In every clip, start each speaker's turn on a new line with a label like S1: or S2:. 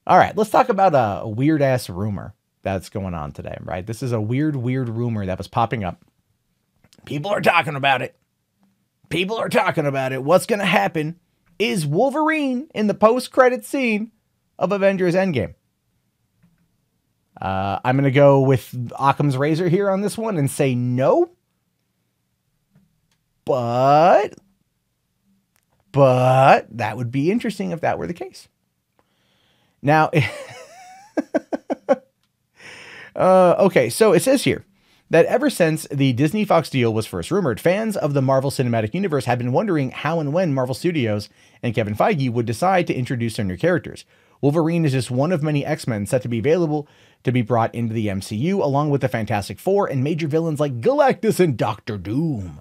S1: All right, let's talk about a weird ass rumor that's going on today, right? This is a weird rumor that was popping up. People are talking about it. People are talking about it. What's going to happen is Wolverine in the post-credit scene of Avengers Endgame. I'm going to go with Occam's razor here on this one and say no. But that would be interesting if that were the case. Now, okay, so it says here that ever since the Disney-Fox deal was first rumored, fans of the Marvel Cinematic Universe have been wondering how and when Marvel Studios and Kevin Feige would decide to introduce their new characters. Wolverine is just one of many X-Men set to be available to be brought into the MCU, along with the Fantastic Four and major villains like Galactus and Doctor Doom.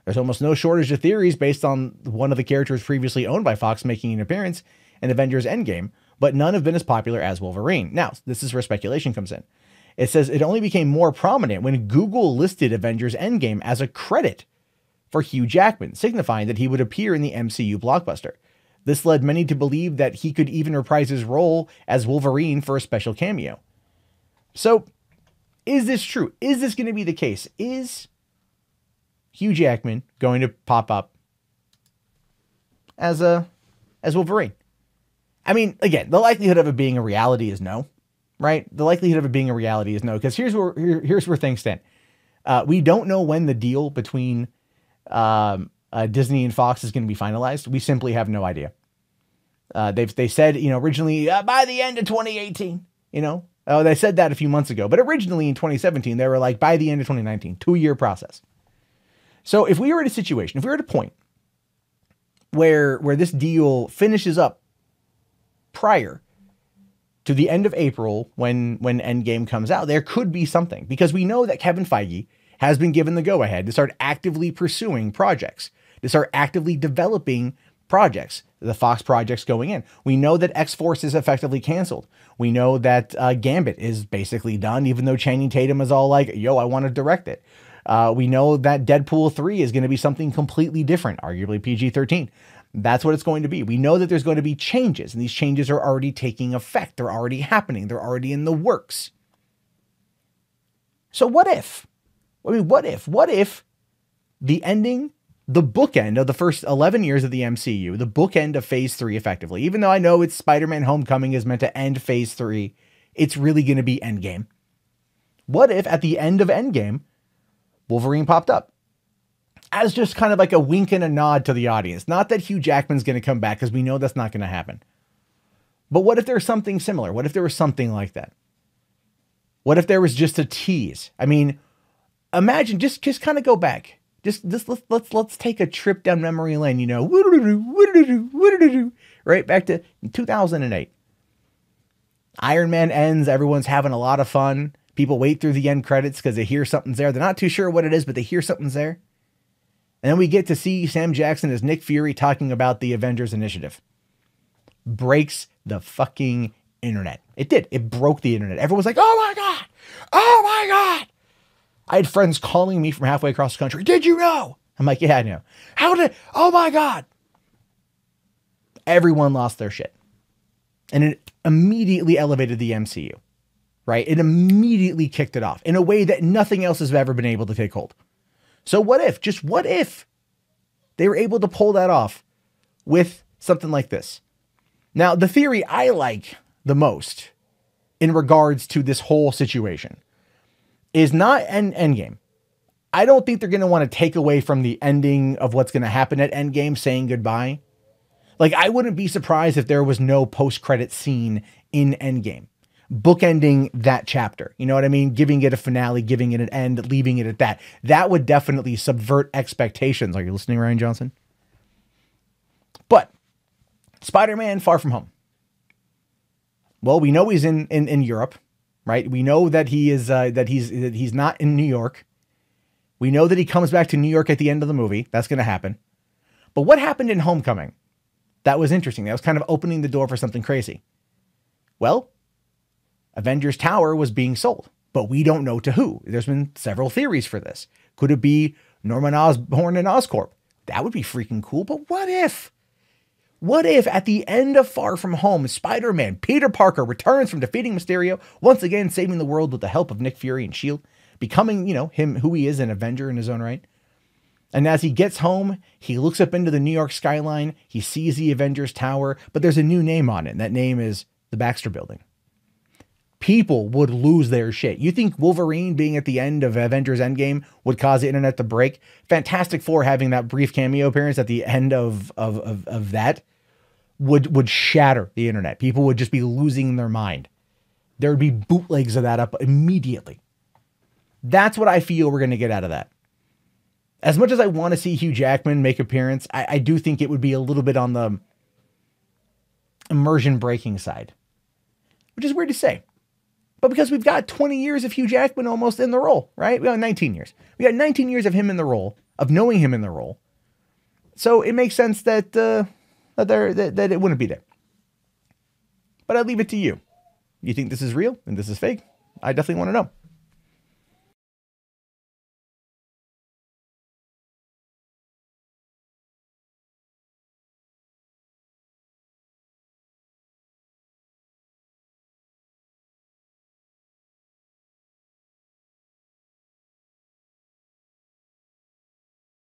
S1: There's almost no shortage of theories based on one of the characters previously owned by Fox making an appearance in Avengers Endgame, but none have been as popular as Wolverine. Now, this is where speculation comes in. It says it only became more prominent when Google listed Avengers Endgame as a credit for Hugh Jackman, signifying that he would appear in the MCU blockbuster. This led many to believe that he could even reprise his role as Wolverine for a special cameo. So, is this true? Is this going to be the case? Is Hugh Jackman going to pop up as Wolverine? I mean, again, the likelihood of it being a reality is no, right? The likelihood of it being a reality is no, because here's where things stand. We don't know when the deal between Disney and Fox is going to be finalized. We simply have no idea. They said, originally by the end of 2018, they said that a few months ago, but originally in 2017, they were like by the end of 2019, 2-year process. So if we were at a situation, if we were at a point where this deal finishes up prior to the end of April, when Endgame comes out, there could be something, because we know that Kevin Feige has been given the go-ahead to start actively pursuing projects, to start actively developing projects, the Fox projects going in. We know that X-Force is effectively canceled. We know that Gambit is basically done, even though Channing Tatum is all like, yo, I want to direct it. We know that Deadpool 3 is going to be something completely different, arguably PG-13. That's what it's going to be. We know that there's going to be changes, and these changes are already taking effect. They're already happening. They're already in the works. So what if? I mean, what if the ending, the bookend of the first 11 years of the MCU, the bookend of Phase 3 effectively, even though I know it's Spider-Man Homecoming is meant to end Phase 3, it's really going to be Endgame. What if at the end of Endgame, Wolverine popped up as just kind of like a wink and a nod to the audience? Not that Hugh Jackman's going to come back, because we know that's not going to happen. But what if there's something similar? What if there was something like that? What if there was just a tease? I mean, imagine, just kind of go back. Just let's take a trip down memory lane, right back to 2008. Iron Man ends, everyone's having a lot of fun. People wait through the end credits because they hear something's there. They're not too sure what it is, but they hear something's there. And then we get to see Sam Jackson as Nick Fury talking about the Avengers Initiative. Breaks the fucking internet. It did. It broke the internet. Everyone's like, oh my God. Oh my God. I had friends calling me from halfway across the country. Did you know? I'm like, yeah, I know. Oh my God. Everyone lost their shit. And it immediately elevated the MCU, right? It immediately kicked it off in a way that nothing else has ever been able to take hold. So what if, just what if they were able to pull that off with something like this? Now, the theory I like the most in regards to this whole situation is not an Endgame. I don't think they're going to want to take away from the ending of what's going to happen at Endgame, saying goodbye. Like, I wouldn't be surprised if there was no post-credit scene in Endgame, bookending that chapter. You know what I mean? Giving it a finale, giving it an end, leaving it at that. That would definitely subvert expectations. Are you listening, Ryan Johnson? But Spider-Man Far From Home. Well, we know he's in Europe, right? We know that he is that he's not in New York. We know that he comes back to New York at the end of the movie. That's going to happen. But what happened in Homecoming? That was interesting. That was kind of opening the door for something crazy. Well, Avengers Tower was being sold, but we don't know to who. There's been several theories for this. Could it be Norman Osborn and Oscorp? That would be freaking cool. But what if?
S2: What if at the end of Far From Home, Spider-Man Peter Parker returns from defeating Mysterio, once again saving the world with the help of Nick Fury and S.H.I.E.L.D., becoming, him who he is, an Avenger in his own right. And as he gets home, he looks up into the New York skyline, he sees the Avengers Tower, but there's a new name on it, and that name is the Baxter Building. People would lose their shit. You think Wolverine being at the end of Avengers Endgame would cause the internet to break? Fantastic Four having that brief cameo appearance at the end of that would shatter the internet. People would just be losing their mind. There would be bootlegs of that up immediately. That's what I feel we're going to get out of that. As much as I want to see Hugh Jackman make appearance, I do think it would be a little bit on the immersion breaking side, which is weird to say. But because we've got 20 years of Hugh Jackman almost in the role, right? We got 19 years. We got 19 years of him in the role, of knowing him in the role. So it makes sense that that it wouldn't be there. But I leave it to you. You think this is real and this is fake? I definitely want to know.